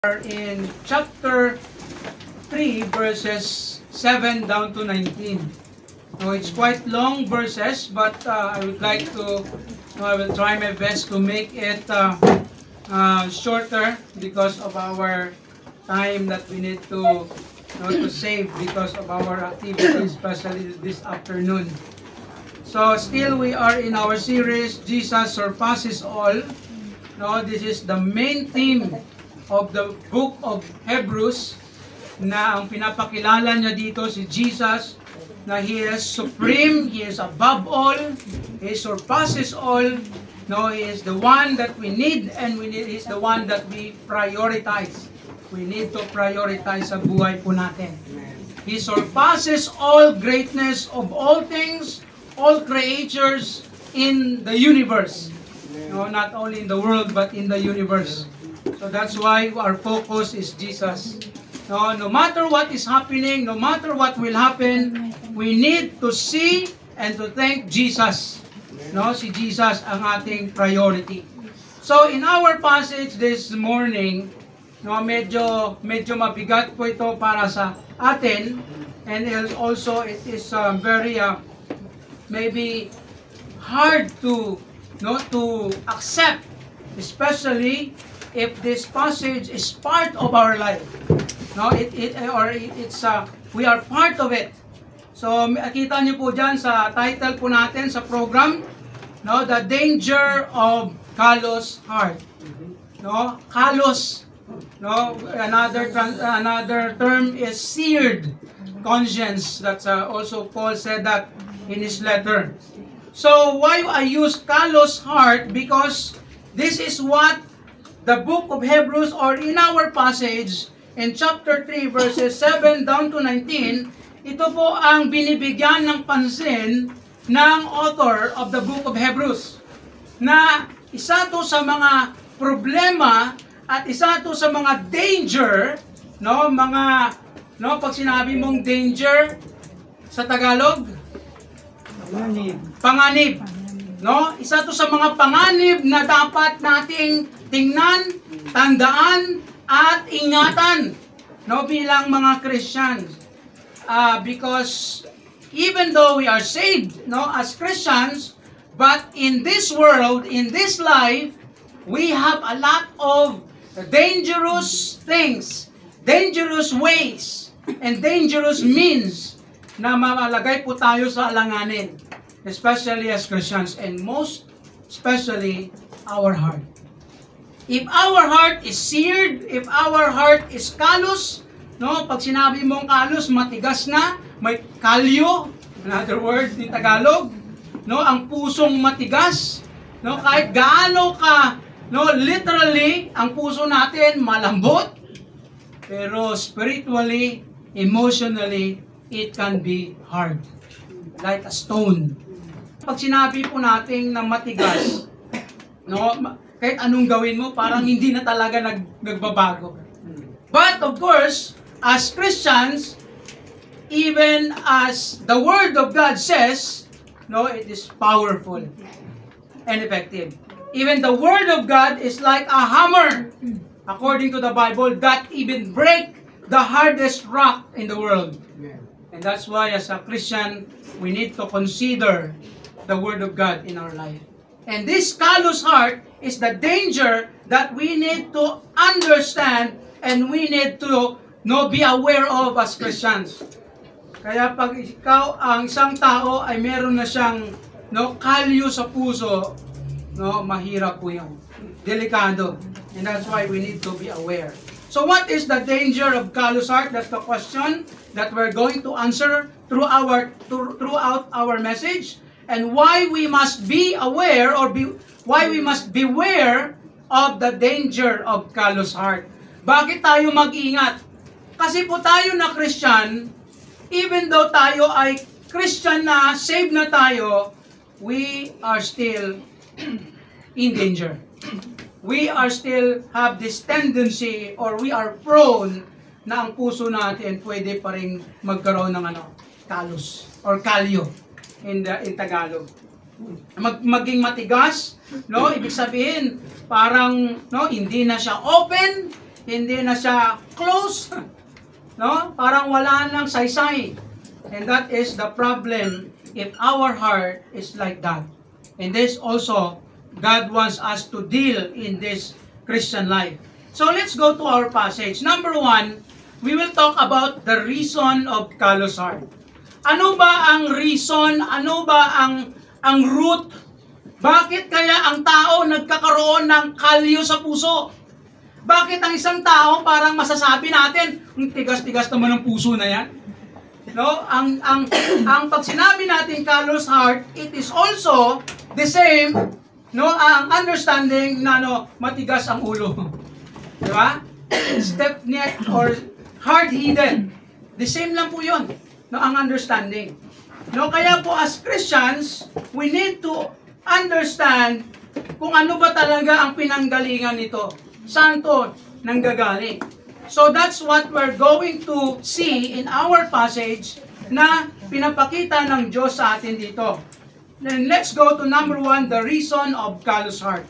are in chapter 3 verses 7 down to 19. So it's quite long verses, but I would like to, I will try my best to make it shorter because of our time that we need to save because of our activities, especially this afternoon. So still we are in our series, Jesus Surpasses All. No, this is the main theme of the book of Hebrews, na ang pinapakilala niya dito si Jesus, na He is supreme, He is above all, He surpasses all. No, He is the one that we need, and He is the one that we prioritize. We need to prioritize sa buhay po natin. He surpasses all greatness of all things, all creatures in the universe. No, not only in the world, but in the universe. So that's why our focus is Jesus. No matter what is happening, no matter what will happen, we need to see and to thank Jesus. No, si Jesus ang ating priority. So in our passage this morning, no, medyo mabigat po ito para sa atin, and also it is very maybe hard to accept, especially if this passage is part of our life. No, we are part of it. So kita niyo po diyan sa title po natin sa program, no, the danger of callous heart. No, callous. No, another term is seared conscience. That's also Paul said that in his letter. So why I use callous heart? Because this is what the book of Hebrews, or in our passage in chapter 3 verses 7 down to 19, ito po ang binibigyan ng pansin ng author of the book of Hebrews, na isa to sa mga problema at isa to sa mga danger, pag sinabi mong danger sa Tagalog, panganib. No, isa to sa mga panganib na dapat nating tingnan, tandaan, at ingatan, no, bilang mga Christians. Because even though we are saved, no, as Christians, but in this world, in this life, we have a lot of dangerous things, dangerous ways, and dangerous means na malalagay po tayo sa alanganin, especially as Christians, and most especially our heart. If our heart is seared, if our heart is callous, no, pag sinabi mong callous, matigas na, may kalyo, another word in Tagalog, no, ang pusong matigas, no, kahit gaano ka, no, literally, ang puso natin malambot, pero spiritually, emotionally, it can be hard, like a stone. Pag sinabi po natin na matigas, no, kahit anong gawin mo, parang hindi na talaga nagbabago. But of course, as Christians, even as the Word of God says, no, it is powerful and effective. Even the Word of God is like a hammer, according to the Bible, that even break the hardest rock in the world. And that's why as a Christian, we need to consider the Word of God in our life. And this callous heart is the danger that we need to understand and we need to be aware of as Christians. Kaya pag ikaw, ang isang tao ay meron na siyang kalyo sa puso, mahirap po yan. Delikado. And that's why we need to be aware. So what is the danger of callous heart? That's the question that we're going to answer throughout our message. And why we must be aware, why we must beware of the danger of callous heart. Bakit tayo mag-ingat? Kasi po tayo na Christian, even though tayo ay Christian na, saved na tayo, we are still in danger. We are still have this tendency, or we are prone na ang puso natin pwede pa rin magkaroon ng callous or kalyo in Tagalog. Maging matigas, no, ibig sabihin parang hindi na siya open, hindi na siya close, no? Parang wala nang saysay. And that is the problem if our heart is like that. And this also, God wants us to deal in this Christian life. So let's go to our passage. Number 1, we will talk about the reason of callous heart. Ano ba ang reason? Ano ba ang root? Bakit kaya ang tao nagkakaroon ng kalyo sa puso? Bakit ang isang tao parang masasabi natin, tigas-tigas naman ang puso na yan? No, ang pag sinabi natin callous heart, it is also the same, no, ang understanding na matigas ang ulo. Di ba? Stiff neck or hard-headed. The same lang po 'yon, no, ang understanding. No, kaya po as Christians, we need to understand kung ano ba talaga ang pinanggalingan nito. Saan to nanggagaling? So that's what we're going to see in our passage na pinapakita ng Diyos sa atin dito. Then let's go to number 1, the reason of callous heart.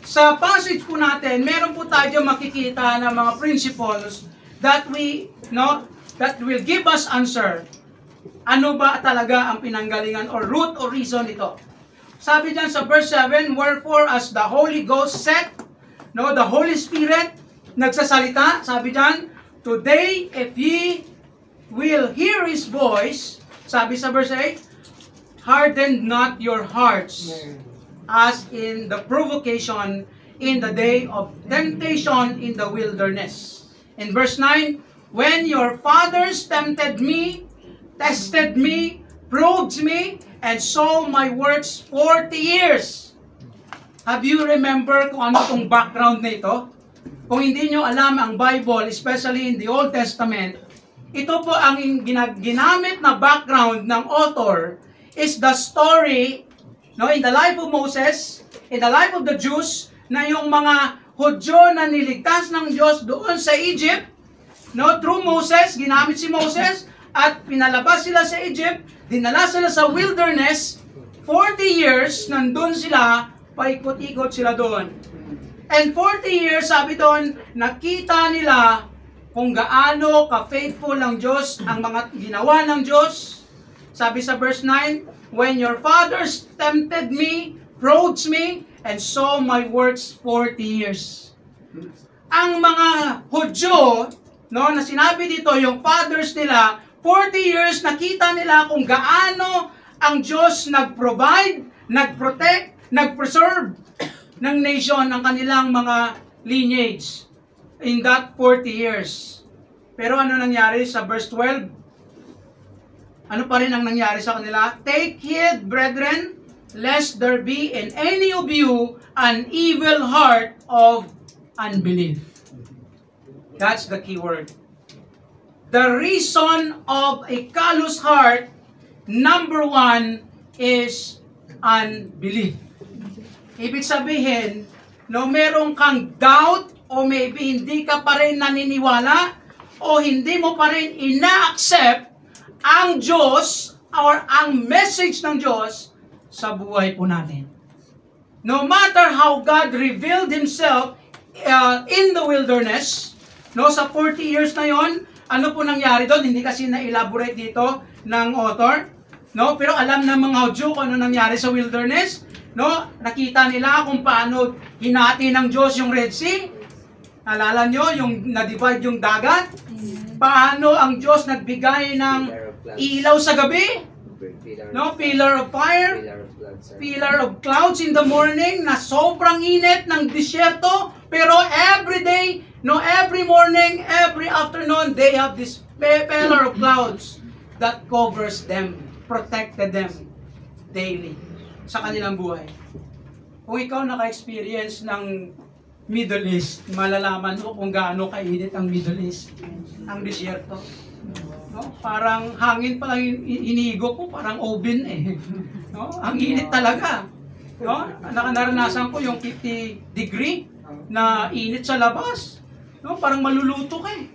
Sa passage po natin, meron po tayo makikita ng mga principles that that will give us answer. Ano ba talaga ang pinanggalingan or root or reason nito? Sabi diyan sa verse 7, wherefore as the Holy Ghost said, the Holy Spirit nagsasalita, sabi diyan, today if ye will hear His voice, sabi sa verse 8, harden not your hearts as in the provocation in the day of temptation in the wilderness. In verse 9, when your fathers tempted me, tested me, probed me, and saw my works 40 years. Have you remember kung ano itong background na ito? Kung hindi nyo alam ang Bible, especially in the Old Testament, ito po ang ginamit na background ng author is the story, in the life of Moses, in the life of the Jews, na yung mga Hudyo na niligtas ng Diyos doon sa Egypt, through Moses, ginamit si Moses, at pinalabas sila sa Egypt, dinala sila sa wilderness, 40 years, nandun sila, paikot-ikot sila doon. And 40 years, sabi doon, nakita nila kung gaano ka-faithful ng Diyos, ang mga ginawa ng Diyos. Sabi sa verse 9, when your fathers tempted me, probed me, and saw my works 40 years. Ang mga Hudyo, na sinabi dito, yung fathers nila, 40 years nakita nila kung gaano ang Diyos nag-provide, nag-protect, nag-preserve ng nation, ng kanilang mga lineage in that 40 years. Pero ano nangyari sa verse 12? Ano pa rin ang nangyari sa kanila? Take heed, brethren, lest there be in any of you an evil heart of unbelief. That's the key word. The reason of a callous heart, number 1, is unbelief. Ibig sabihin, merong kang doubt o maybe hindi ka pa rin naniniwala o hindi mo pa rin ina-accept ang Diyos or ang message ng Diyos sa buhay po natin. No matter how God revealed Himself in the wilderness, sa 40 years na yon, ano po nangyari doon? Hindi kasi na-elaborate dito ng author. Pero alam ng mga Hudyo kung ano nangyari sa wilderness. Nakita nila kung paano hinati ng Diyos yung Red Sea. Alala nyo, yung na-divide yung dagat? Paano ang Diyos nagbigay ng ilaw sa gabi? Pillar of fire, pillar of clouds in the morning na sobrang init ng disyerto, pero every day, every morning, every afternoon, they have this pillar of clouds that covers them, protected them daily sa kanilang buhay. Kung ikaw naka-experience ng Middle East, malalaman mo kung gaano kainit ang Middle East, ang disyerto. Parang hangin pa lang inigo ko, parang oven eh. Ang init talaga. Naranasan ko yung 50 degree na init sa labas. Parang maluluto ka eh.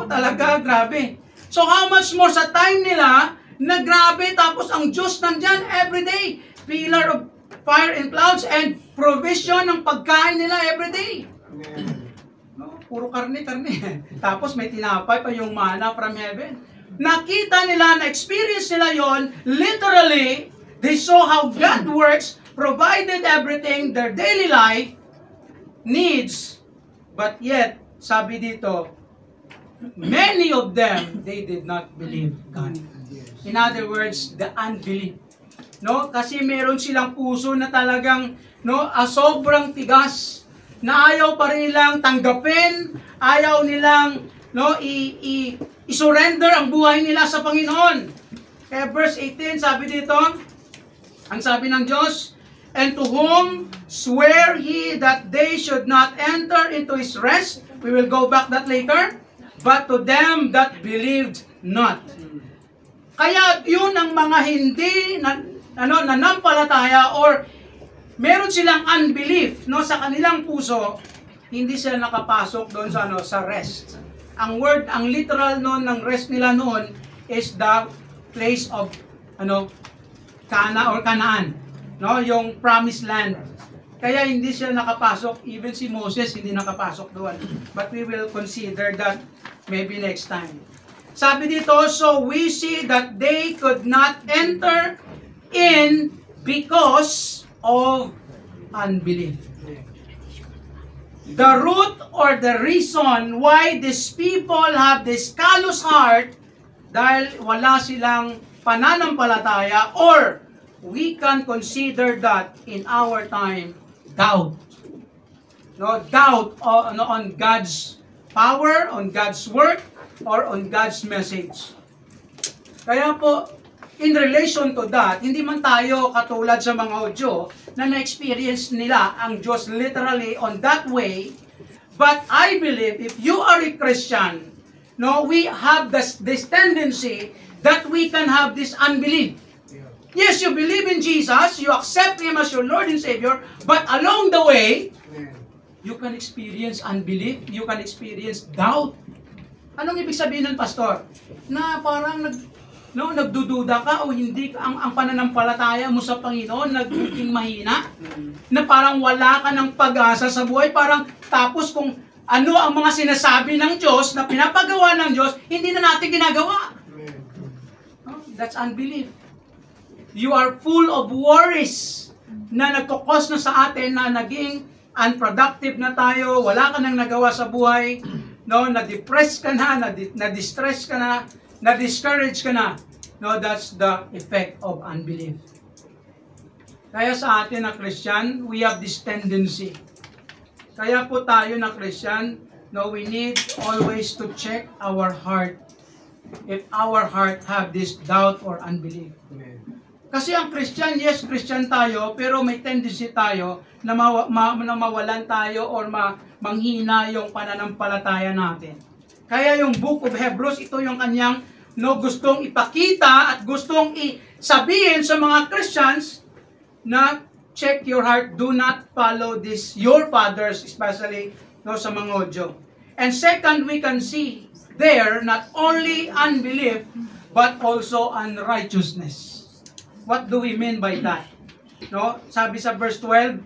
Talaga, grabe. So how much more sa time nila na grabe, tapos ang Diyos nandyan everyday. Pillar of fire and clouds and provision ng pagkain nila everyday. puro karne. Tapos may tinapay pa yung mana from heaven. Nakita nila, na-experience nila yon. Literally, they saw how God works, provided everything their daily life needs. But yet, sabi dito, many of them, they did not believe God. In other words, the unbelief. No? Kasi meron silang puso na talagang sobrang tigas na ayaw pa rin nilang tanggapin, ayaw nilang i-surrender ang buhay nila sa Panginoon. Kaya verse 18, sabi dito, ang sabi ng Diyos, and to whom swear he that they should not enter into his rest, we will go back that later, but to them that believed not. Kaya yun ang mga hindi nanampalataya or meron silang unbelief sa kanilang puso, hindi sila nakapasok doon sa rest. Ang literal ng rest nila noon is the place of Canaan, yung promised land. Kaya hindi sila nakapasok, even si Moses hindi nakapasok doon. But we will consider that maybe next time. Sabi dito, so we see that they could not enter in because of unbelief. The root or the reason why these people have this callous heart, dahil wala silang pananampalataya, or we can consider that in our time, doubt. Doubt on God's power, on God's work, or on God's message. Kaya po, in relation to that, hindi man tayo katulad sa mga Hudyo na na-experience nila ang Diyos literally on that way. But I believe if you are a Christian, we have this tendency that we can have this unbelief. Yes, you believe in Jesus, you accept Him as your Lord and Savior, but along the way, you can experience unbelief, you can experience doubt. Anong ibig sabihin ng pastor? Na parang nagdududa ka o hindi ang pananampalataya mo sa Panginoon nagiging mahina, na parang wala ka ng pag-asa sa buhay, parang tapos kung ano ang mga sinasabi ng Diyos na pinapagawa ng Diyos, hindi na natin ginagawa. That's unbelief. You are full of worries na nagkukos na sa atin na naging unproductive na tayo, wala ka nang nagawa sa buhay, na-depress ka na, na-distress ka na, na-discourage ka na. That's the effect of unbelief. Kaya sa atin na Christian, we have this tendency. Kaya po tayo na Christian, we need always to check our heart if our heart have this doubt or unbelief. Kasi ang Christian, yes, Christian tayo, pero may tendency tayo na mawalan tayo or manghina yung pananampalataya natin. Kaya yung Book of Hebrews, ito yung kanyang gustong ipakita at gustong sabihin sa mga Christians na check your heart, do not follow your fathers, especially sa mga Hudyo. And second, we can see there not only unbelief, but also unrighteousness. What do we mean by that? Sabi sa verse 12,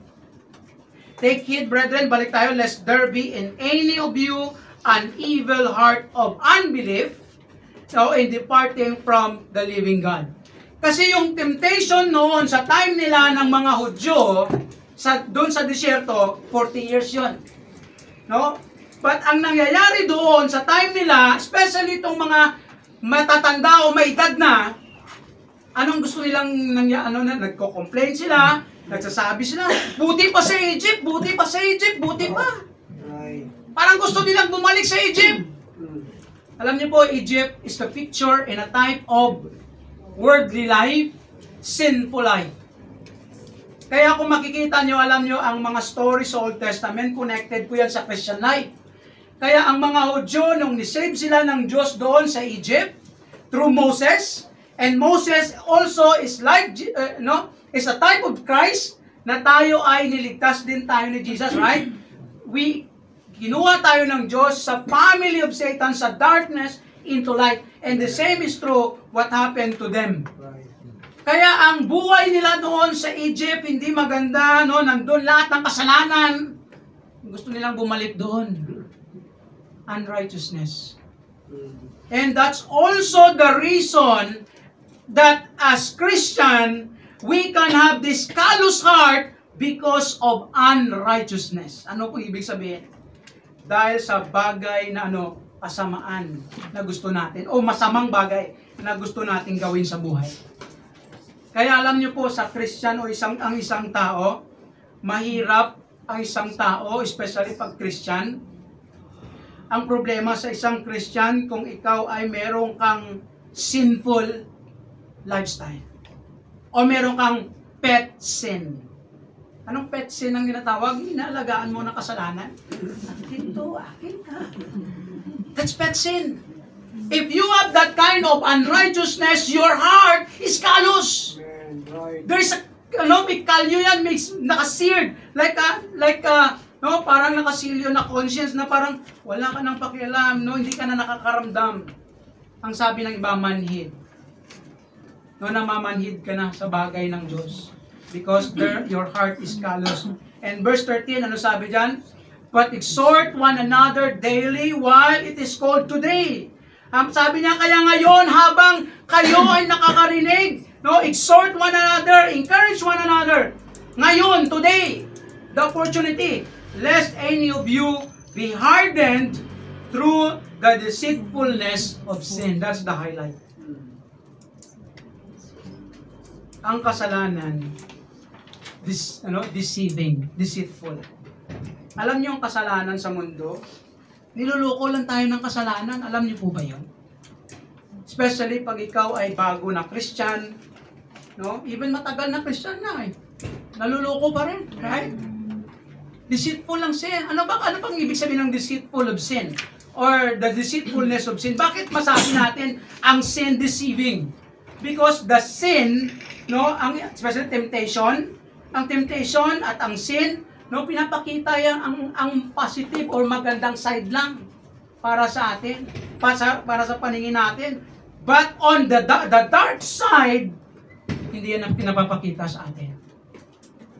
take heed, brethren, balik tayo, lest there be in any of you an evil heart of unbelief, in departing from the living God. Kasi yung temptation noon sa time nila ng mga Hudyo, doon sa disyerto, 40 years yun. But ang nangyayari doon sa time nila, especially itong mga matatanda o may edad na, anong gusto nilang nagko-complain sila, nagsasabi sila, buti pa sa Egypt, buti pa sa Egypt, buti pa. Parang gusto nilang bumalik sa Egypt. Alam niyo po, Egypt is the picture and a type of worldly life, sinful life. Kaya kung makikita niyo, alam niyo, ang mga stories sa Old Testament, connected po yan sa Christian life. Kaya ang mga Hudyo, nung nisave sila ng Diyos doon sa Egypt, through Moses, and Moses also is like, is a type of Christ, na tayo ay niligtas din tayo ni Jesus, right? Kinuha tayo ng Diyos sa family of Satan, sa darkness into light. And the same is true what happened to them. Kaya ang buhay nila doon sa Egypt, hindi maganda, nandun lahat ng kasalanan. Gusto nilang bumalik doon. unrighteousness. And that's also the reason that as Christian, we can have this callous heart because of unrighteousness. Ano po ibig sabihin? Dahil sa bagay na kasamaan na gusto natin o masamang bagay na gusto natin gawin sa buhay. Kaya alam niyo po sa Christian o ang isang tao, mahirap ang isang tao, especially pag Christian. Ang problema sa isang Christian kung ikaw ay meron kang sinful lifestyle o meron kang pet sin. Anong pet sin ang ginatawag? Inaalagaan mo ng kasalanan? Akin to, akin ka. That's pet sin. If you have that kind of unrighteousness, your heart is callous. There's a, may kalyo yan, may nakaseared. Parang nakasilyo na conscience na parang wala ka nang pakialam, hindi ka na nakakaramdam. Ang sabi ng iba, manhid. Namamanhid ka na sa bagay ng Diyos. Because your heart is callous. And verse 13, ano sabi dyan? But exhort one another daily while it is called today. Sabi niya, kaya ngayon habang kayo ay nakakarinig, exhort one another, encourage one another. Ngayon, today, the opportunity, lest any of you be hardened through the deceitfulness of sin. That's the highlight. Ang kasalanan, deceiving, deceitful. Alam niyo ang kasalanan sa mundo? Niluloko lang tayo ng kasalanan. Alam niyo po ba yun? Especially pag ikaw ay bago na Christian, even matagal na Christian na naluloko pa rin, right? Deceitful lang sin. Ano pang ibig sabihin ng deceitful of sin? Or the deceitfulness of sin? Bakit masabi natin ang sin deceiving? Because the sin, especially temptation, ang temptation at ang sin, pinapakita yan ang positive or magandang side lang para sa atin, para sa paningin natin. But on the dark side, hindi yan ang pinapapakita sa atin.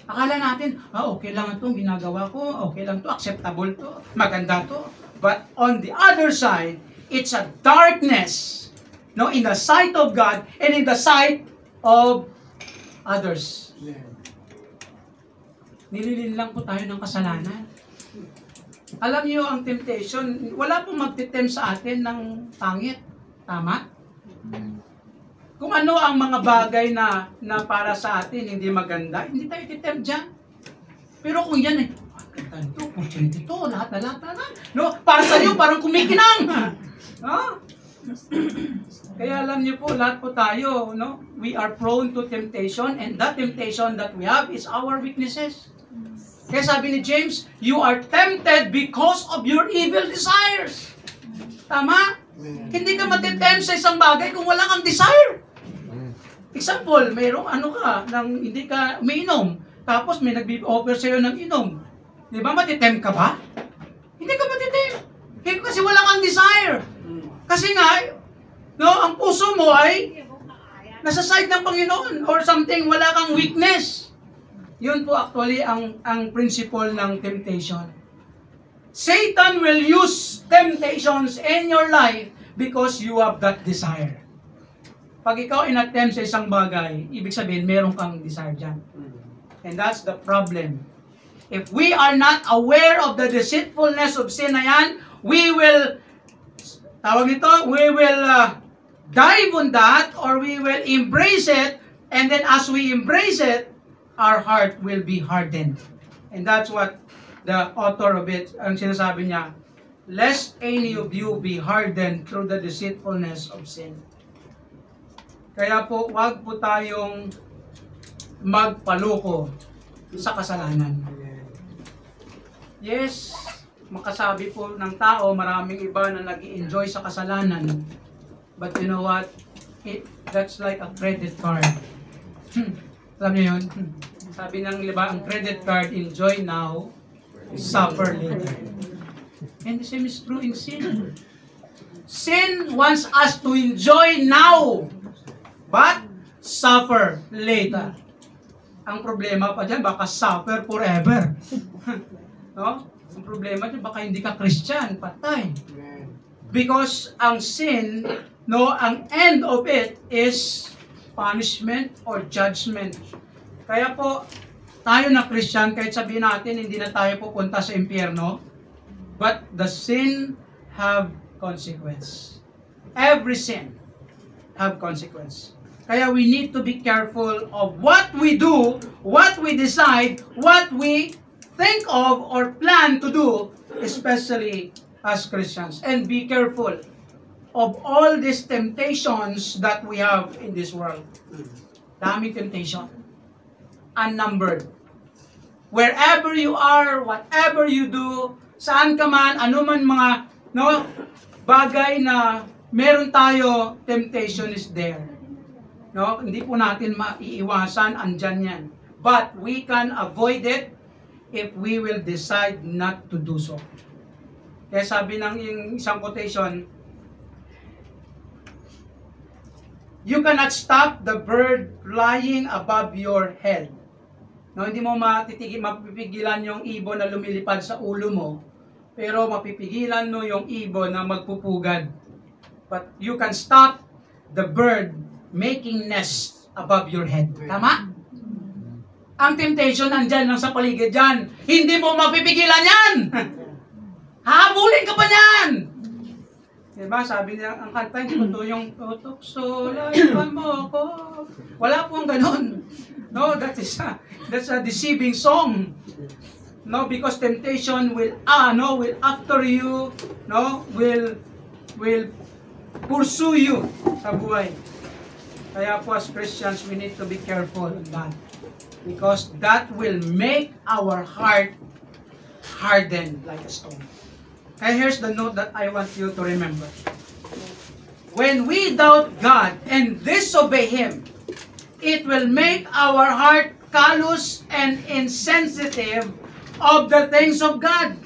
Akala natin, okay lang itong ginagawa ko, okay lang to, acceptable to, maganda to. But on the other side, it's a darkness, in the sight of God and in the sight of others. Nililin lang po tayo ng kasalanan. Alam niyo ang temptation, wala pong magtitempt sa atin ng pangit. Tama? Kung ano ang mga bagay na para sa atin hindi maganda, hindi tayo titempt dyan. Pero kung yan ganda ito, opportunity ito, lahat na. Para sa iyo, parang kumikinang. Kaya alam niyo po, lahat po tayo, we are prone to temptation, and that temptation that we have is our weaknesses. Kaya sabi ni James, you are tempted because of your evil desires. Tama? Hindi ka matitempt sa isang bagay kung wala kang desire. Example, mayroong hindi ka umiinom, tapos may nag-offer sa'yo ng inom. Di ba, matitempt ka ba? Hindi ka matitempt. Kasi wala kang desire. Kasi nga, ang puso mo ay nasa side ng Panginoon or something, wala kang weakness. Yun po actually ang principle ng temptation. Satan will use temptations in your life because you have that desire. Pag ikaw in-attempt sa isang bagay, ibig sabihin, meron kang desire dyan. And that's the problem. If we are not aware of the deceitfulness of sin na yan, we will dive on that or we will embrace it, and then as we embrace it, our heart will be hardened. And that's what the author of it, ang sinasabi niya, lest any of you be hardened through the deceitfulness of sin. Kaya po, wag po tayong magpaloko sa kasalanan. Yes, makasabi po ng tao, maraming iba na nag-i-enjoy sa kasalanan. But you know what? That's like a credit card. Alam niyo yun? Sabi ng iba, ang credit card, enjoy now, suffer later. And the same is true in sin. Sin wants us to enjoy now, but suffer later. Ang problema pa dyan, baka suffer forever. Ang problema dyan, baka hindi ka Christian, patay. Because ang sin, no, ang end of it is punishment or judgment. Kaya po, tayo na Christian, kahit sabihin natin, hindi na tayo pupunta sa impyerno, but the sin have consequence. Every sin have consequence. Kaya we need to be careful of what we do, what we decide, what we think of or plan to do, especially as Christians. And be careful of all these temptations that we have in this world. Daming temptation. Unnumbered. Wherever you are, whatever you do, saan ka man, anuman mga bagay na meron tayo, temptation is there. No, hindi po natin maiiwasan, andyan yan. But we can avoid it if we will decide not to do so. Kaya sabi ng isang quotation, you cannot stop the bird flying above your head. No, hindi mo mapipigilan yung ibon na lumilipad sa ulo mo, pero mapipigilan mo yung ibon na magpupugad. But you can stop the bird making nest above your head. Tama? Ang temptation nandyan lang sa paligid dyan. Hindi mo mapipigilan yan! Habulin ka pa yan! Diba? Sabi niya, ang kanta, hindi ko to yung tutokso, layuan mo ako. Wala pong ganun. No, that's a deceiving song. No, because temptation will after you, will pursue you sa buhay. Kaya po as Christians, we need to be careful of that. Because that will make our heart hardened like a stone. And here's the note that I want you to remember. When we doubt God and disobey Him, it will make our heart callous and insensitive of the things of God.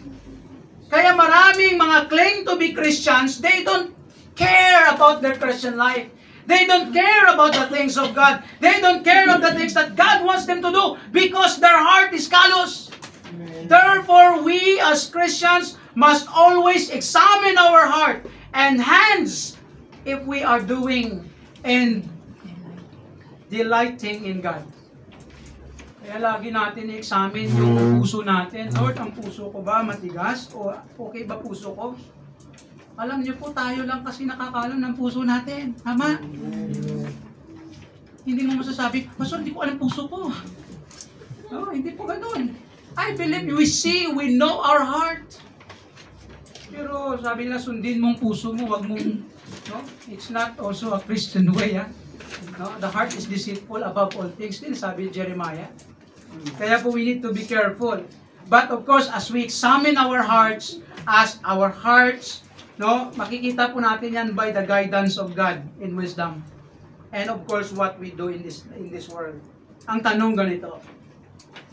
Kaya maraming mga claim to be Christians, they don't care about their Christian life. They don't care about the things of God. They don't care about the things that God wants them to do because their heart is callous. Therefore, we as Christians must always examine our heart and hands if we are doing and delighting in God. Kaya lagi natin i-examine yung puso natin. Lord, ang puso ko ba matigas? O okay ba puso ko? Alam niyo po, tayo lang kasi nakakalam ng puso natin. Tama? Hindi mo masasabi, Pastor, hindi ko alam puso ko. No, hindi po ganun. I believe we know our heart. Pero sabi nila, sundin mong puso mo, wag mong, it's not also a Christian way, ha? No, the heart is deceitful above all things. Din sabi Jeremiah. Kaya po we need to be careful. But of course, as we examine our hearts, makikita po natin yan by the guidance of God in wisdom. And of course, what we do in this world. Ang tanong ganito,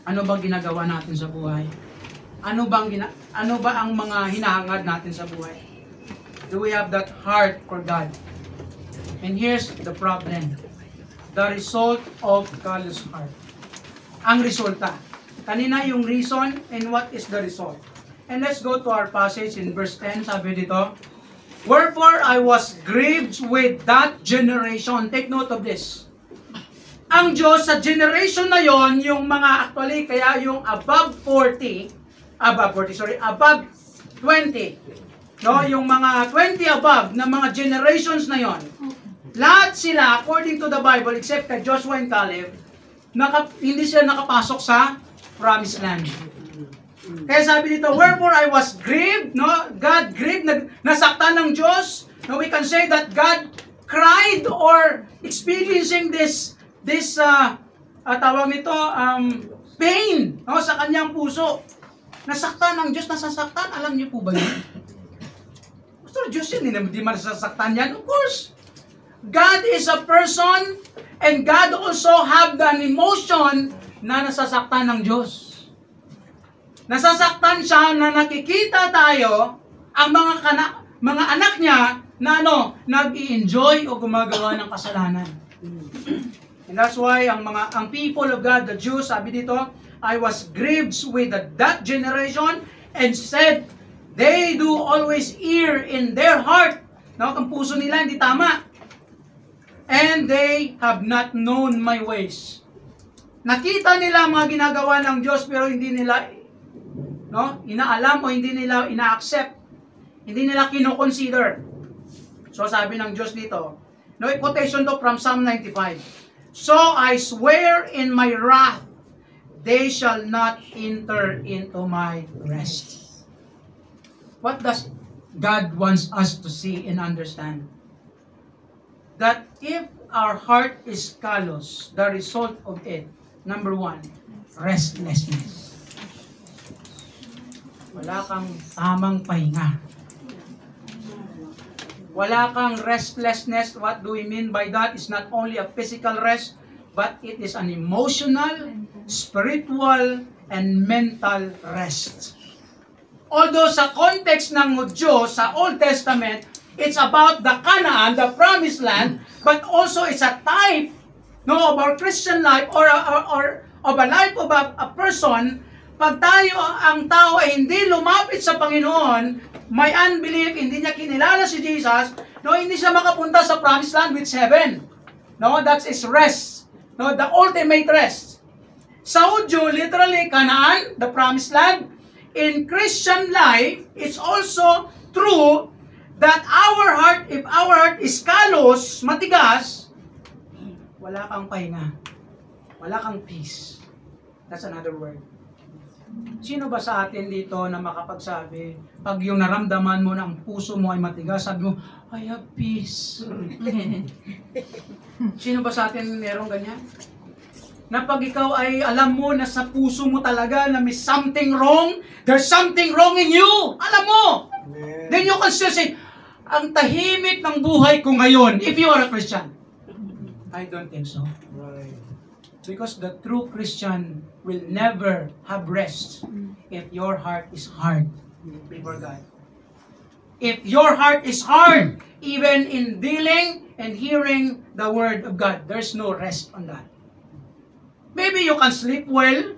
ano bang ginagawa natin sa buhay? Ano ba ang mga hinahangad natin sa buhay? Do we have that heart for God? And here's the problem. The result of callous heart. Ang resulta. Kanina yung reason and what is the result. And let's go to our passage in verse 10. Sabi dito, wherefore I was grieved with that generation. Take note of this. Ang Diyos sa generation na yon, yung mga actually, kaya yung above 20, above 20. No, yung mga 20 above na mga generations na yon. Lahat sila, according to the Bible, except kay Joshua and Caleb, hindi sila nakapasok sa promised land. Kaya sabi dito, wherefore I was grieved, God grieved, nasaktan ng Diyos. We can say that God cried or experiencing this tawag nito, pain, sa kanyang puso. Nasaktan ng Diyos, nasasaktan. Alam niyo po ba yun? Pastor, Diyos yun, hindi masasaktan yan. Of course. God is a person and God also have an emotion na nasasaktan ng Diyos. Nasasaktan siya na nakikita tayo ang mga anak niya na nag-i-enjoy o gumagawa ng kasalanan. And that's why ang people of God, the Jews, sabi dito, I was grieved with that generation and said, they do always err in their heart. No, ang puso nila hindi tama. And they have not known my ways. Nakita nila ang mga ginagawa ng Diyos pero hindi nila inaalam o hindi nila ina-accept. Hindi nila kino-consider. So sabi ng Diyos dito, quotation to from Psalm 95. So I swear in my wrath, they shall not enter into my rest. What does God wants us to see and understand? That if our heart is callous, the result of it, number 1, restlessness. Wala kang tamang pahinga. Wala kang restlessness. What do we mean by that? It's not only a physical rest, but it is an emotional, spiritual, and mental rest. Although sa context ng Diyos, sa Old Testament, it's about the Canaan, the promised land, but also it's a type of our Christian life or of a life of a person. Pag ang tao ay hindi lumapit sa Panginoon, may unbelief, hindi niya kinilala si Jesus, hindi siya makapunta sa promised land which heaven. That's his rest. The ultimate rest. Sa Hudyo, literally, Canaan, the promised land. In Christian life, it's also true that if our heart is callous, matigas, wala kang pahinga. Wala kang peace. That's another word. Sino ba sa atin dito na makapagsabi, pag yung naramdaman mo na ang puso mo ay matigas, sabi mo, I have peace. Sino ba sa atin merong ganyan? Na pag ikaw ay alam mo na sa puso mo talaga na may something wrong, there's something wrong in you. Alam mo. Amen. Then you can still say, ang tahimik ng buhay ko ngayon, if you are a Christian. I don't think so. Right. Because the true Christian will never have rest if your heart is hard before God. If your heart is hard, even in dealing and hearing the word of God, there's no rest on that. Maybe you can sleep well.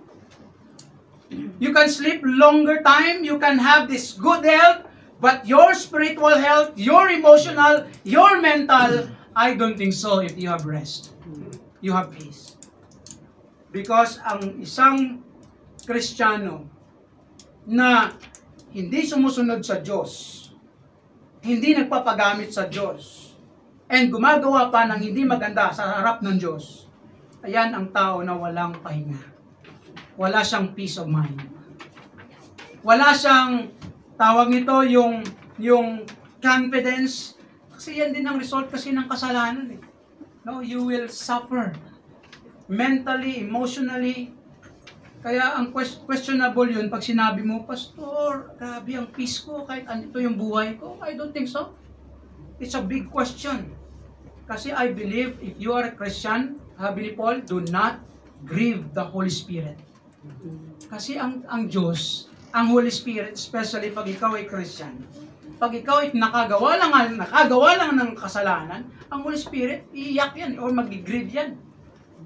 You can sleep longer time. You can have this good health. But your spiritual health, your emotional, your mental, I don't think so if you have rest. You have peace. Because ang isang Kristiyano na hindi sumusunod sa Diyos, hindi nagpapagamit sa Diyos, and gumagawa pa ng hindi maganda sa harap ng Diyos, ayan ang tao na walang pahinga. Wala siyang peace of mind. Wala siyang, tawag nito, yung confidence. Kasi yan din ang result kasi ng kasalanan. You will suffer. Mentally, emotionally. Kaya ang questionable yun pag sinabi mo, Pastor, grabe ang peace ko kahit ito yung buhay ko. I don't think so. It's a big question. Kasi I believe if you are a Christian, sabi ni Paul, do not grieve the Holy Spirit. Kasi ang Diyos, ang Holy Spirit, especially pag ikaw ay Christian, pag ikaw ay nakagawa lang ng kasalanan, ang Holy Spirit, iiyak yan or mag-grieve yan.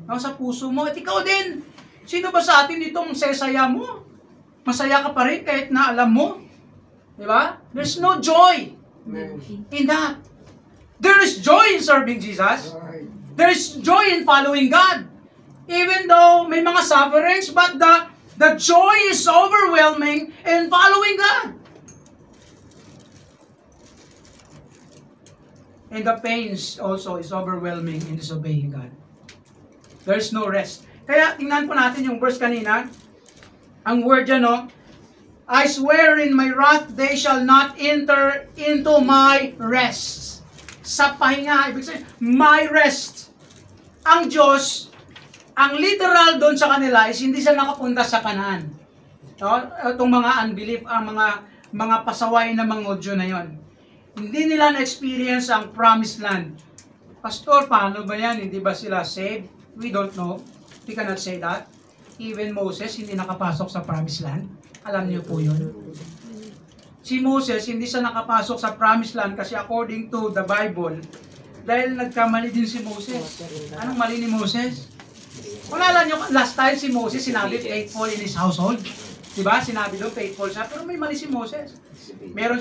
Sa puso mo. At ikaw din, sino ba sa atin itong sesaya mo? Masaya ka pa rin kahit na alam mo. Diba? There's no joy in that. There is joy in serving Jesus. There is joy in following God. Even though may mga sufferings, but the joy is overwhelming in following God. And the pains also is overwhelming in disobeying God. There's no rest. Kaya tingnan po natin yung verse kanina. Ang word dyan, I swear in my wrath, they shall not enter into my rest. Sa pahinga, ibig sabihin, my rest. Ang Diyos, ang literal doon sa kanila is hindi sila nakapunta sa Canaan. Itong mga unbelief, ang mga pasaway na mga Hudyo na yon. Hindi nila na-experience ang promised land. Pastor, paano ba yan? Hindi ba sila saved? We don't know. We cannot say that. Even Moses, hindi nakapasok sa promised land. Alam niyo po yun. Si Moses, hindi siya nakapasok sa promised land kasi according to the Bible, dahil nagkamali din si Moses. Anong mali ni Moses? Wala lang yung last time si Moses sinabi faithful in his household. Diba? Sinabi doon, faithful siya. Pero may mali si Moses. Meron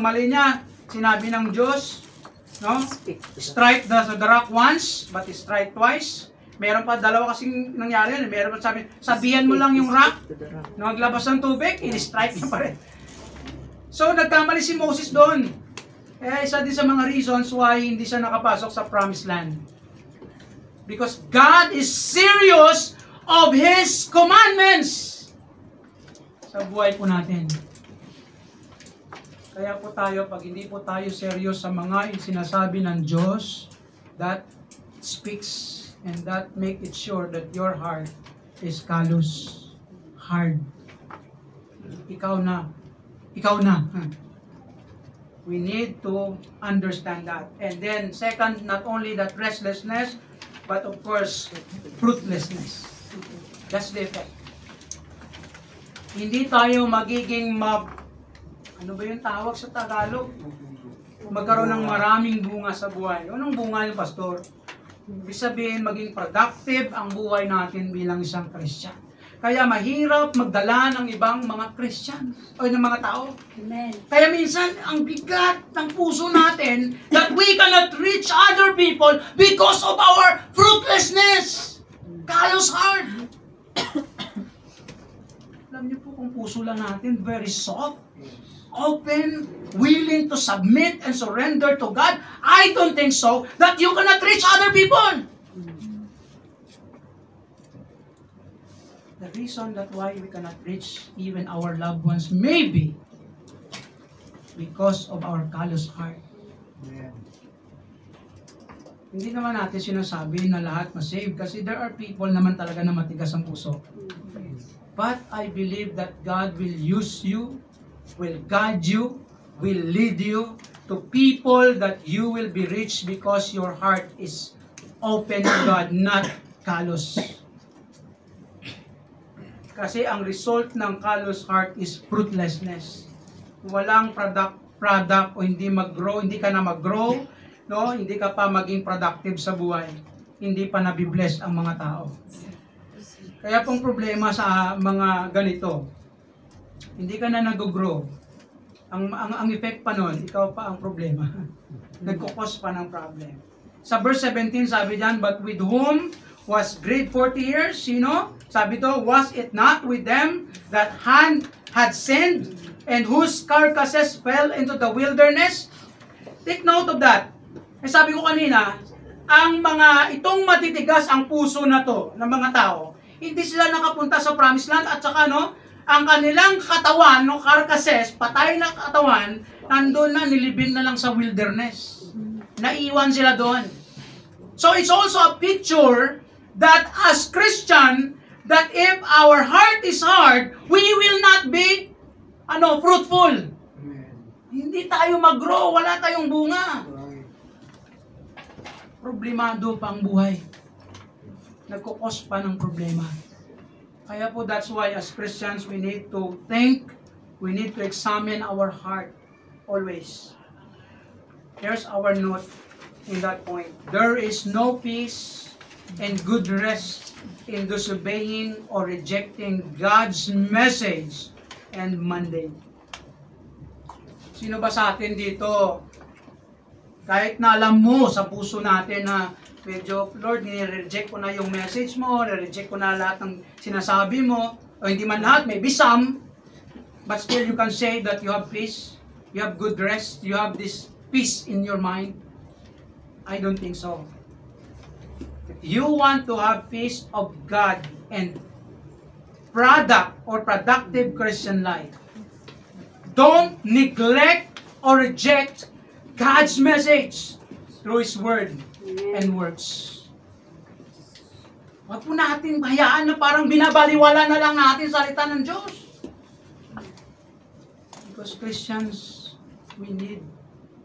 mali niya. Sinabi ng Diyos, no? Strike the rock once, but strike twice. Meron pa, dalawa kasing nangyari. Meron pa sabihan mo lang yung rock. Naglabas ng tubig, in-strike niya pa rin. So, nagkamali si Moses doon. Kaya isa din sa mga reasons why hindi siya nakapasok sa promised land. Because God is serious of His commandments sa buhay po natin. Kaya po tayo, pag hindi po tayo serious sa mga sinasabi ng Diyos, that speaks and that make it sure that your heart is callous, hard. Ikaw na. We need to understand that. And then, second, not only that restlessness, but of course, fruitlessness. That's the effect. Hindi tayo magiging ano ba yung tawag sa Tagalog? Magkaroon ng maraming bunga sa buhay. Anong bunga yung pastor? Ibig sabihin, maging productive ang buhay natin bilang isang Christian. Kaya mahirap magdala ng ibang mga Christians o ng mga tao. Amen. Kaya minsan, ang bigat ng puso natin that we cannot reach other people because of our fruitlessness. Callous heart. Alam niyo po kung puso lang natin, very soft, open, willing to submit and surrender to God, I don't think so that you cannot reach other people. The reason that why we cannot reach even our loved ones maybe because of our callous heart. Hindi naman natin sinasabi na lahat masave kasi there are people naman talaga na matigas ang puso. But I believe that God will use you, will guide you, will lead you to people that you will be reached because your heart is open to God, not callous. Kasi ang result ng callous heart is fruitlessness. Walang product o hindi mag-grow, hindi ka na mag-grow, no? Hindi ka pa maging productive sa buhay. Hindi pa nabibless ang mga tao. Kaya pong problema sa mga ganito, hindi ka na nag-grow. Ang effect pa nun, ikaw pa ang problema. Nagkukos pa ng problem. Sa verse 17, sabi diyan, but with whom was great 40 years? Sino? Sabi to, was it not with them that hand had sinned and whose carcasses fell into the wilderness? Take note of that. Eh, sabi ko kanina, itong matitigas ang puso na to ng mga tao, hindi sila nakapunta sa promised land at saka ang kanilang katawan, carcasses, patay na katawan, nandun na, nilibing na lang sa wilderness. Naiwan sila doon. So it's also a picture that as Christian, that if our heart is hard, we will not be fruitful. Hindi tayo mag-grow, wala tayong bunga. Problemado pa ang buhay. Nagkukos pa ng problema. Kaya po that's why as Christians we need to think, we need to examine our heart always. Here's our note in that point. There is no peace and good rest in disobeying or rejecting God's message and mandate. Sino ba sa atin dito, kahit na alam mo sa puso natin na medyo, Lord, nire-reject ko na yung message mo, nire-reject ko na lahat ng sinasabi mo, o hindi man lahat, maybe some, but still you can say that you have peace, you have good rest, you have this peace in your mind. I don't think so. If you want to have peace of God and productive Christian life, don't neglect or reject God's message through His Word and words. Huwag po natin hayaan na parang binabaliwala na lang natin salita ng Diyos. Because Christians, we need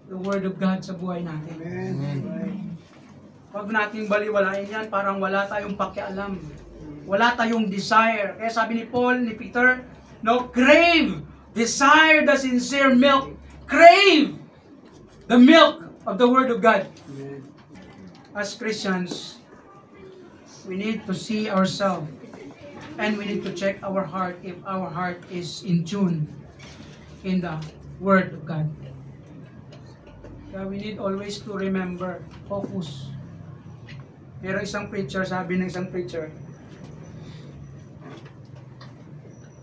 the Word of God sa buhay natin. Amen. Huwag natin baliwalain yan, parang wala tayong pakialam. Wala tayong desire. Kaya sabi ni Paul, ni Peter, crave, desire the sincere milk. Crave the milk of the Word of God. Amen. As Christians, we need to see ourselves And we need to check our heart if our heart is in tune in the Word of God. Kaya we need always to remember, focus. Merong isang preacher, sabi ng isang preacher,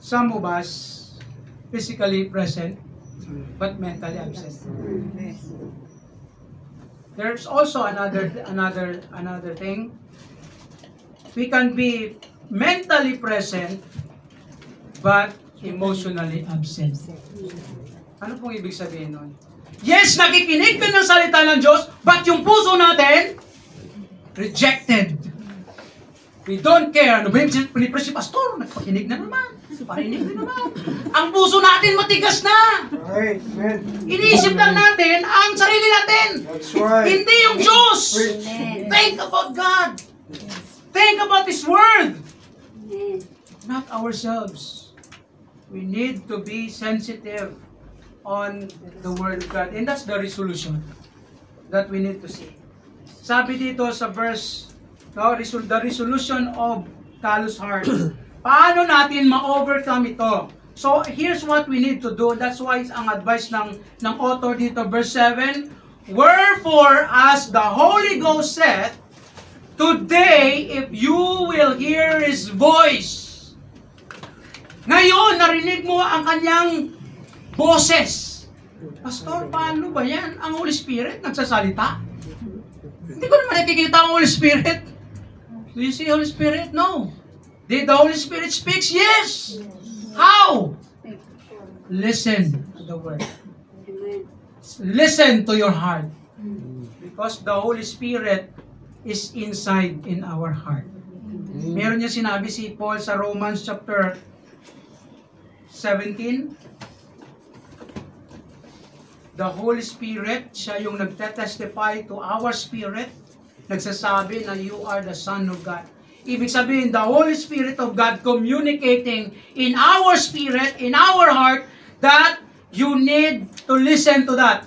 some of us physically present but mentally absent. There's also another thing. We can be mentally present but emotionally absent. Ano pong ibig sabihin nun? Yes, nakikinig ka ng salita ng Diyos, but yung puso natin rejected. We don't care. Ano ba yung si Pastor? Nagpakinig na naman. Parinig na naman. Ang puso natin matigas na. Right, man. Iniisip lang natin ang sarili natin. That's right. Hindi yung Diyos. Think about God. Think about His Word. Not ourselves. We need to be sensitive on the Word of God. And that's the resolution that we need to see. Sabi dito sa verse, no, the resolution of callous heart. Paano natin ma-overcome ito? So, here's what we need to do. That's why ang advice ng author dito, verse 7, wherefore, as the Holy Ghost saith, today, if you will hear His voice. Ngayon, narinig mo ang kanyang boses. Pastor, paano ba yan? Ang Holy Spirit nagsasalita? Hindi ko naman nakikita ang Holy Spirit. Do you see Holy Spirit? No. Did the Holy Spirit speaks? Yes. How? Listen to the Word. Listen to your heart. Because the Holy Spirit is inside in our heart. Meron niya sinabi si Paul sa Romans chapter 17. The Holy Spirit, siya yung nagtetestify to our spirit, nagsasabi na you are the Son of God. Ibig sabihin, the Holy Spirit of God communicating in our spirit, in our heart, that you need to listen to that.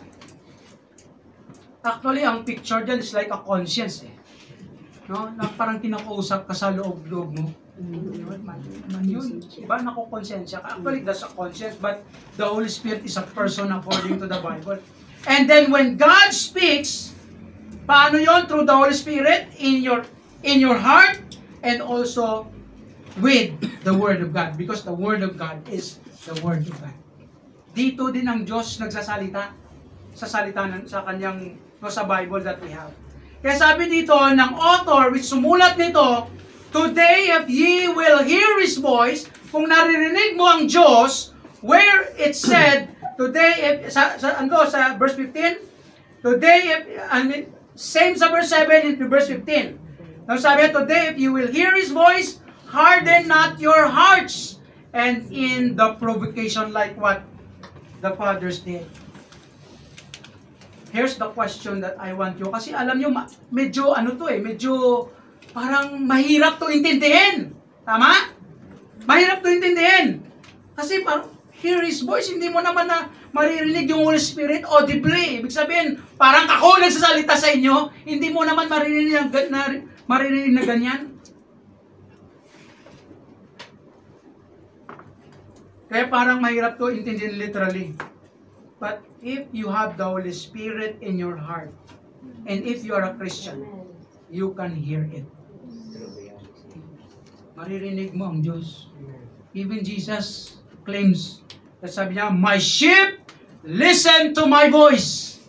Actually, ang picture dyan is like a conscience. No? Na parang kinakausap ka sa loob-loob mo. Yun, diba? Nakukonsensya ka. Actually, that's a conscience, but the Holy Spirit is a person according to the Bible. And then when God speaks, paano yon? Through the Holy Spirit in your heart, and also with the Word of God, because the Word of God is the Word of God. Dito din ang Diyos nagsasalita sa kanyang sa Bible that we have. Kaya sabi dito ng author which sumulat nito, today if ye will hear His voice, kung naririnig mo ang Diyos, where it said today if sa verse 15, today if same sa verse 7 into verse 15. Now sabi, today if you will hear His voice, harden not your hearts, and in the provocation like what the fathers did. Here's the question that I want you, kasi alam nyo, medyo medyo parang mahirap to intindihin. Tama? Mahirap to intindihin. Kasi parang, hear His voice, hindi mo naman na maririnig yung Holy Spirit audibly. Ibig sabihin, parang ako nagsasalita sa inyo, hindi mo naman maririnig na ganyan. Kaya parang mahirap to intindihin literally. But if you have the Holy Spirit in your heart, and if you are a Christian, you can hear it. Maririnig mo ang Diyos. Even Jesus claims that sabi niya, my sheep listen to my voice.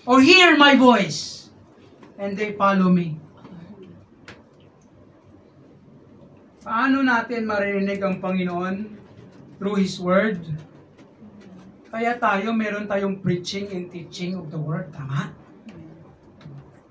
Or hear my voice. And they follow me. Paano natin maririnig ang Panginoon? Through His Word. Kaya meron tayong preaching and teaching of the Word. Tama?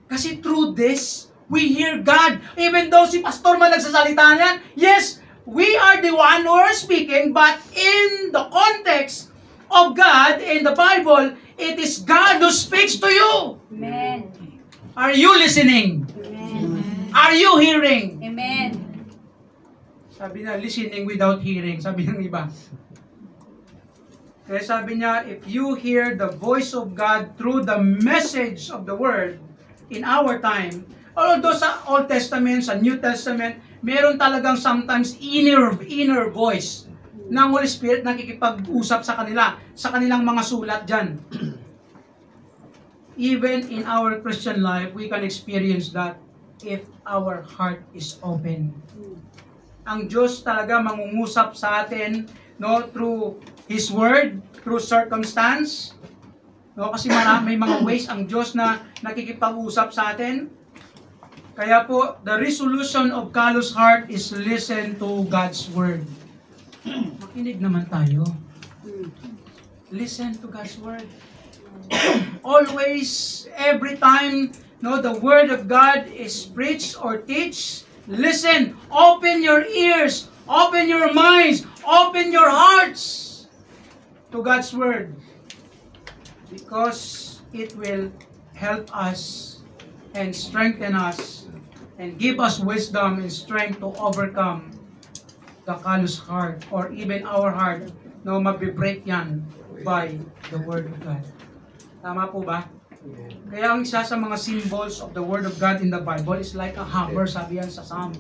Kasi through this, we hear God. Even though si Pastor man nagsasalita niyan, yes, we are the one who are speaking, but in the context of God, in the Bible, it is God who speaks to you. Amen. Are you listening? Amen. Are you hearing? Amen. Sabi na, listening without hearing. Sabi ng iba. Kaya sabi niya, if you hear the voice of God through the message of the Word in our time, Although sa Old Testament, sa New Testament, meron talagang sometimes inner voice ng Holy Spirit nakikipag-usap sa kanila, sa kanilang mga sulat dyan. Even in our Christian life, we can experience that if our heart is open. Ang Diyos talaga mangungusap sa atin, no, through His Word, through circumstance. No, kasi may mga ways ang Diyos na nakikipag-usap sa atin. Kaya po, the resolution of callous heart is listen to God's Word. Makinig naman tayo. Listen to God's Word. Always, every time, no, the Word of God is preached or teach, listen, open your ears, open your minds, open your hearts to God's Word. Because it will help us and strengthen us and give us wisdom and strength to overcome the callous heart or even our heart, no, mabibreak yan by the Word of God. Tama po ba? Kaya ang isa sa mga symbols of the Word of God in the Bible is like a hammer, sabi yan sa Psalms.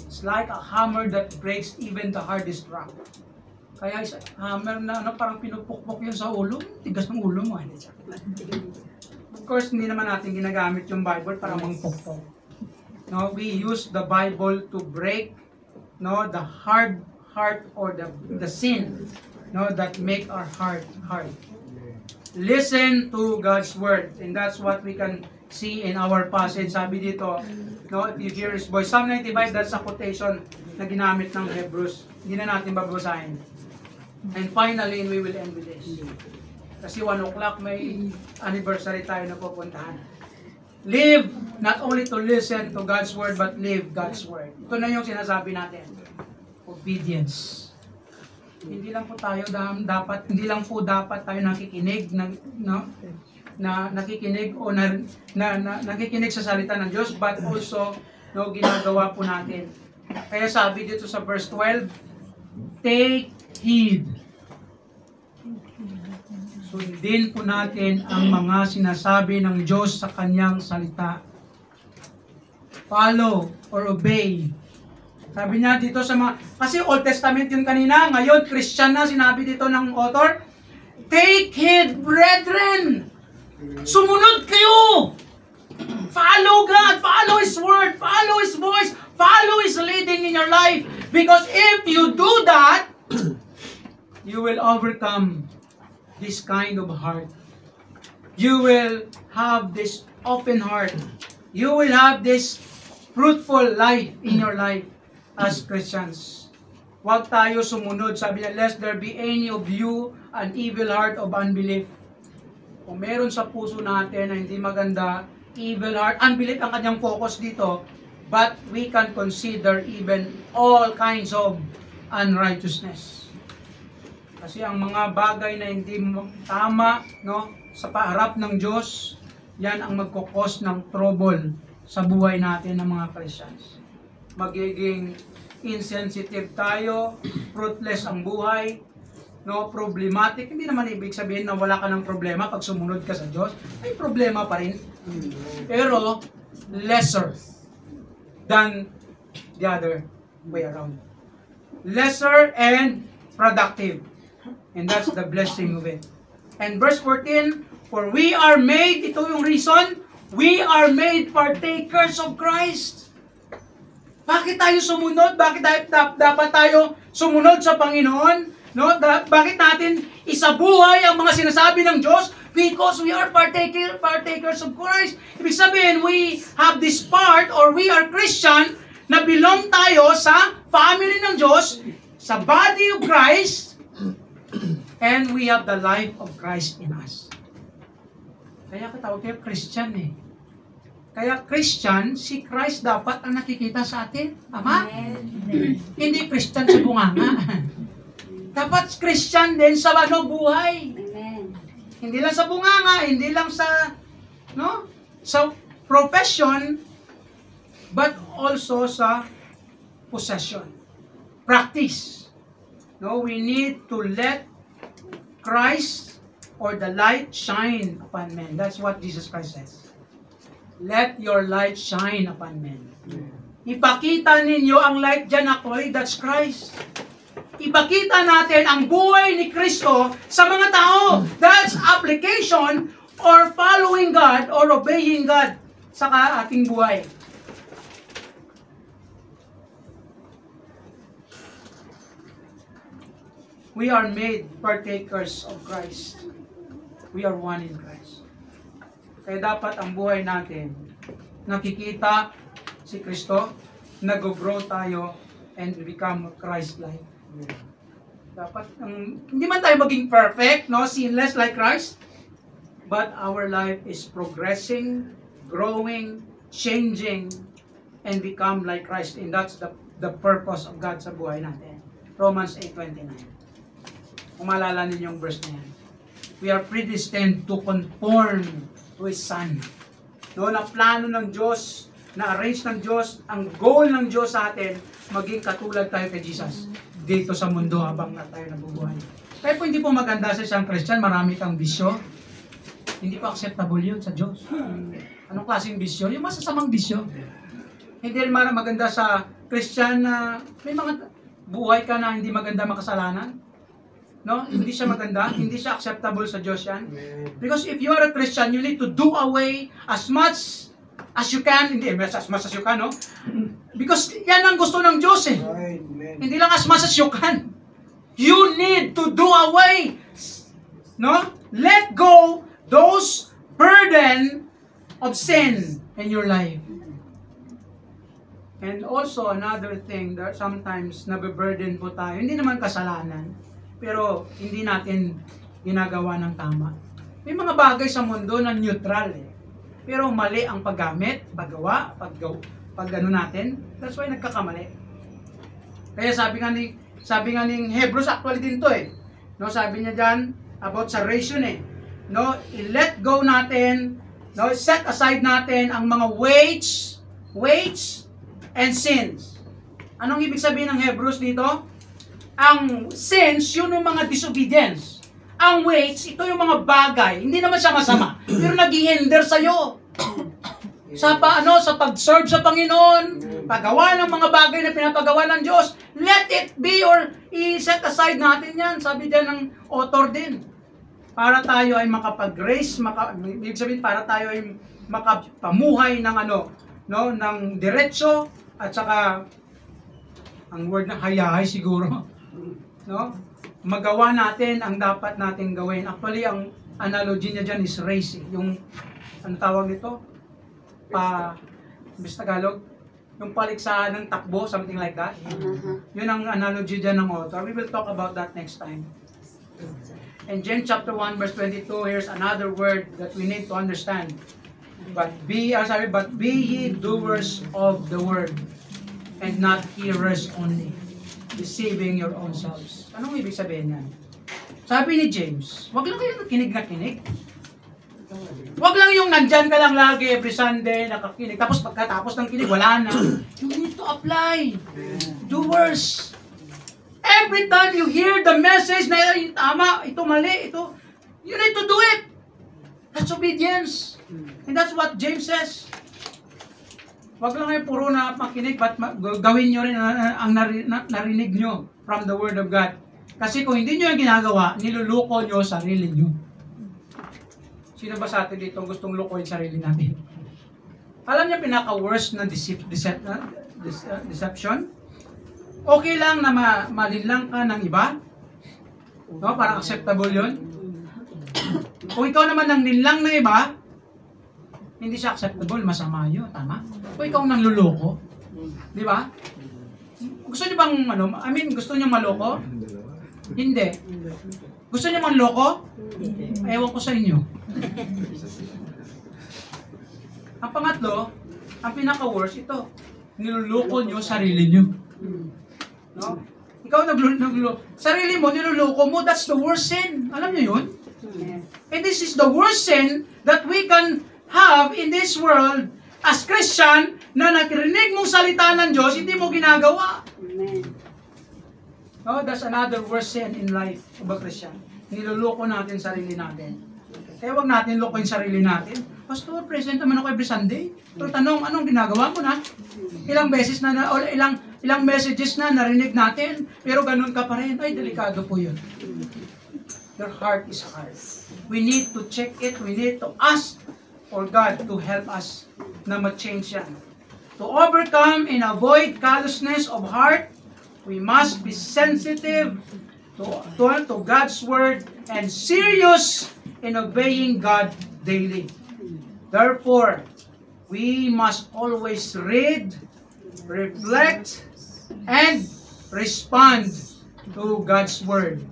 It's like a hammer that breaks even the hardest rock. Kaya isa, hammer na parang pinupukpok yun sa ulo, tigas ng ulo mo. Of course, hindi naman natin ginagamit yung Bible para mangpukpok. No, we use the Bible to break, no, the hard heart or the sin, no, that make our heart hard. Listen to God's Word, and that's what we can see in our passage. Sabi dito, no, if you hear His voice. Psalm 95, that's a quotation na ginamit ng Hebrews. Hindi na natin babasahin. And finally, we will end with this. Kasi 1 o'clock may anniversary tayo na pupuntahan. Live, not only to listen to God's Word, but live God's Word. Ito na yung sinasabi natin. Obedience. Hindi lang po dapat tayo nakikinig nakikinig o nakikinig sa salita ng Diyos, but also no, ginagawa po natin. Kaya sabi dito sa verse 12, take heed. Sundin po natin ang mga sinasabi ng Diyos sa kanyang salita. Follow or obey. Sabi niya dito sa mga, kasi Old Testament yun kanina, ngayon Christian na, sinabi dito ng author, take heed, brethren! Sumunod kayo! Follow God, follow His Word, follow His voice, follow His leading in your life. Because if you do that, you will overcome this kind of heart. You will have this open heart. You will have this fruitful life in your life as Christians. Huwag tayo sumunod. Sabi niya, lest there be any of you an evil heart of unbelief. Kung meron sa puso natin na hindi maganda, evil heart, unbelief ang kanyang focus dito, but we can consider even all kinds of unrighteousness. Kasi ang mga bagay na hindi tama, no, sa paharap ng Diyos, yan ang magkukos ng trouble sa buhay natin ng mga Christians. Magiging insensitive tayo, fruitless ang buhay, no, problematic. Hindi naman ibig sabihin na wala ka ng problema pag sumunod ka sa Diyos. May problema pa rin. Pero lesser than the other way around. Lesser and productive. And that's the blessing of it. And verse 14, for we are made, ito yung reason, we are made partakers of Christ. Bakit tayo sumunod? Bakit dapat tayo sumunod sa Panginoon? No? Bakit natin isabuhay ang mga sinasabi ng Diyos? Because we are partakers of Christ. Ibig sabihin, we have this part, or we are Christian, na belong tayo sa family ng Diyos, sa body of Christ, and we have the life of Christ in us. Kaya katawag kayo Christian eh. Kaya Christian, si Christ dapat ang nakikita sa atin. Tama? Hindi Christian sa bunganga. Dapat Christian din sa buhay. Amen. Hindi lang sa bunganga, hindi lang sa sa profession, but also sa possession. Practice. No, we need to let Christ or the light shine upon men. That's what Jesus Christ says. Let your light shine upon men. Ipakita ninyo ang light dyan actually, that's Christ. Ipakita natin ang buhay ni Kristo sa mga tao. That's application or following God or obeying God sa ating buhay. We are made partakers of Christ. We are one in Christ. Kaya dapat ang buhay natin, nakikita si Kristo, nag-grow tayo, and become Christ-like. Dapat, hindi man tayo maging perfect, no, sinless like Christ, but our life is progressing, growing, changing, and become like Christ. And that's the purpose of God sa buhay natin. Romans 8:29. Kung maalala ninyo yung verse na yan. We are predestined to conform to His Son. No, na plano ng Diyos, na-arrange ng Diyos, ang goal ng Diyos sa atin, maging katulad tayo kay Jesus dito sa mundo habang na tayo nabubuhay. Kaya po hindi po maganda sa isang Christian, marami kang bisyo. Hindi po acceptable yun sa Diyos. Anong klaseng bisyo? Yung masasamang bisyo. Hindi rin maganda sa Christian na may mga buhay ka na hindi maganda makasalanan. No? Hindi siya maganda. Hindi siya acceptable sa Diyos yan. Because if you are a Christian, you need to do away as much as you can. Hindi, as much as you can, no? Because yan ang gusto ng Diyos eh. Hindi lang as much as you can. You need to do away. No? Let go those burden of sin in your life. And also another thing that sometimes nabe-burden po tayo, hindi naman kasalanan, pero hindi natin ginagawa ng tama. May mga bagay sa mundo na neutral eh. Pero mali ang paggamit, paggawa, pag ano natin. That's why nagkakamali. Kaya sabi nga ng Hebrews actually din to eh. No, sabi niya diyan about sa ration eh. No, i-let go natin, no, set aside natin ang mga weights and sins. Anong ibig sabihin ng Hebrews dito? Ang sins, yun yung mga disobedience. Ang weights, ito yung mga bagay. Hindi naman siya masama, pero nag-hinder sa'yo. Sa pag-serve sa Panginoon, paggawa ng mga bagay na pinapagawa ng Diyos, let it be or i-set aside natin yan. Sabi dyan ng author din. Para tayo ay makapag-grace, ibig sabihin, para tayo ay makapamuhay ng ng diretso, at saka ang word na hayahay siguro. No? Magawa natin ang dapat nating gawin. Actually, ang analogy niya dyan is racing. Yung, ano tawag nito? Bis Tagalog? Yung paliksahan ng takbo, something like that. Yun ang analogy dyan ng author. We will talk about that next time. In James chapter 1 verse 22, here's another word that we need to understand. But be ye doers of the word, and not hearers only, deceiving your own selves. Anong ibig sabihin yan? Sabi ni James, wag lang kayo nakinig na kinig. Wag lang yung nandyan ka lang lagi every Sunday, nakakinig. Tapos pagkatapos ng kinig, wala na. You need to apply. Doers. Every time you hear the message na tama, ito mali, ito, you need to do it. That's obedience. And that's what James says. Wag lang kayo puro na makinig, but gawin nyo rin ang narinig nyo from the Word of God. Kasi kung hindi nyo yung ginagawa, niluluko nyo sarili nyo. Sino ba sa atin dito gustong lukoyin sarili natin? Alam niyo pinaka-worst na deception? Okay lang na malinlang ka ng iba? No? Parang acceptable yun? Kung ikaw naman nang nilang ng iba, hindi siya acceptable, masama yun, tama? Kung ikaw nang luloko, di ba? Gusto niyo bang, gusto niyo maloko? Hindi. Gusto niyo manloko? Ewan ko sa inyo. Ang pangatlo, ang pinaka-worst, ito, niluloko niyo sarili niyo. No? Ikaw sarili mo, niluloko mo, that's the worst sin. Alam niyo yun? And this is the worst sin that we can have in this world as Christian, na nakirinig mong salita ng Diyos, hindi mo ginagawa. No, that's another worst sin in life of a Christian. Niloloko natin sarili natin. Kaya wag natin lokohin sarili natin. Pastor, present naman ako every Sunday. Pero tanong, anong ginagawa mo na? Ilang beses na, o ilang messages na narinig natin, pero ganun ka pa rin. Ay, delikado po yun. Your heart is hard. We need to check it. We need to ask for God to help us na ma-change yan. To overcome and avoid callousness of heart, we must be sensitive to God's Word and serious in obeying God daily. Therefore, we must always read, reflect, and respond to God's Word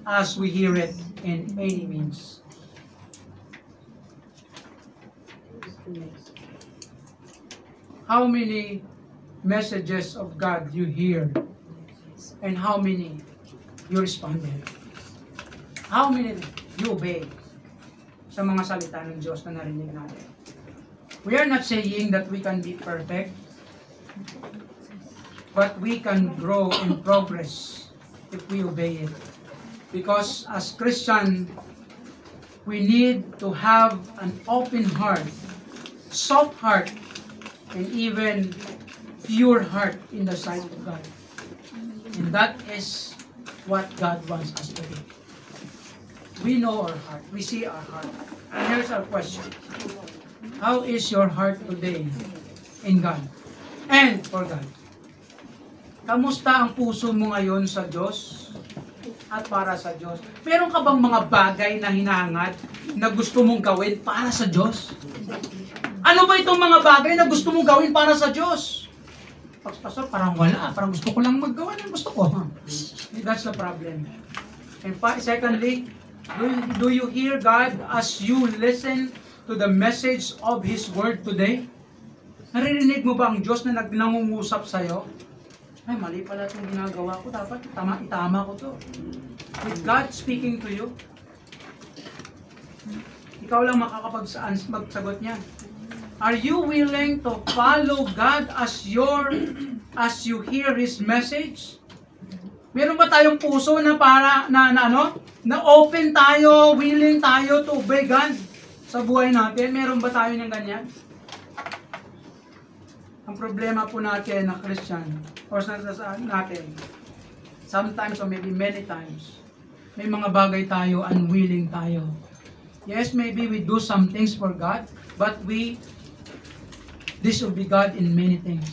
as we hear it in any means. How many messages of God you hear and how many you responded? How many you obey sa mga salita ng Diyos na narinig natin? We are not saying that we can be perfect, but we can grow in progress if we obey it. Because as Christian, we need to have an open heart, soft heart, and even pure heart in the sight of God. And that is what God wants us to do. We know our heart. We see our heart. And here's our question. How is your heart today in God and for God? Kamusta ang puso mo ngayon sa Diyos at para sa Diyos? Meron ka bang mga bagay na hinahangad na gusto mong gawin para sa Diyos? Ano ba itong mga bagay na gusto mong gawin para sa Diyos? Pastor, parang wala. Parang gusto ko lang maggawa ng gusto ko. That's the problem. And secondly, do you hear God as you listen to the message of His Word today? Naririnig mo ba ang Diyos na nangungusap sa'yo? Ay, mali pala itong ginagawa ko. Dapat itama ko to. With God speaking to you, ikaw lang magsagot niya. Are you willing to follow God as you hear His message? Meron ba tayong puso na na open tayo, willing tayo to obey God sa buhay natin? Meron ba tayo ng ganyan? Ang problema po natin na Christian, or natin, sometimes or maybe many times, may mga bagay tayo, unwilling tayo. Yes, maybe we do some things for God, but we disobey God in many things,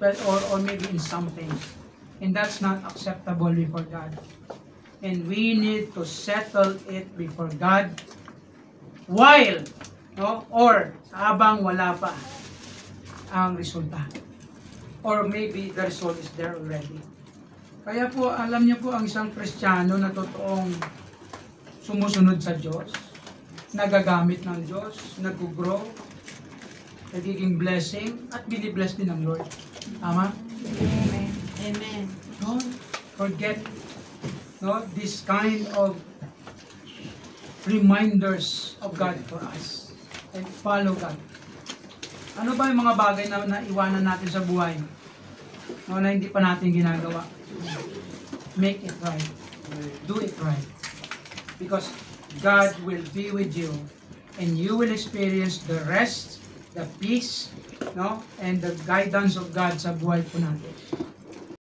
or maybe in some things, and that's not acceptable before God. And we need to settle it before God while, or habang wala pa ang resulta, or maybe the result is there already. Kaya po, alam niyo po, ang isang Kristiyano na totoong sumusunod sa Diyos, nagagamit ng Diyos, nag-grow, nagiging blessing, at binibless din ng Lord. Tama? Amen. Amen. Don't forget this kind of reminders of God for us. And follow God. Ano ba yung mga bagay na naiwanan natin sa buhay? Na hindi pa natin ginagawa? Make it right. Do it right. Because God will be with you and you will experience the rest, the peace, and the guidance of God sa buhay po natin.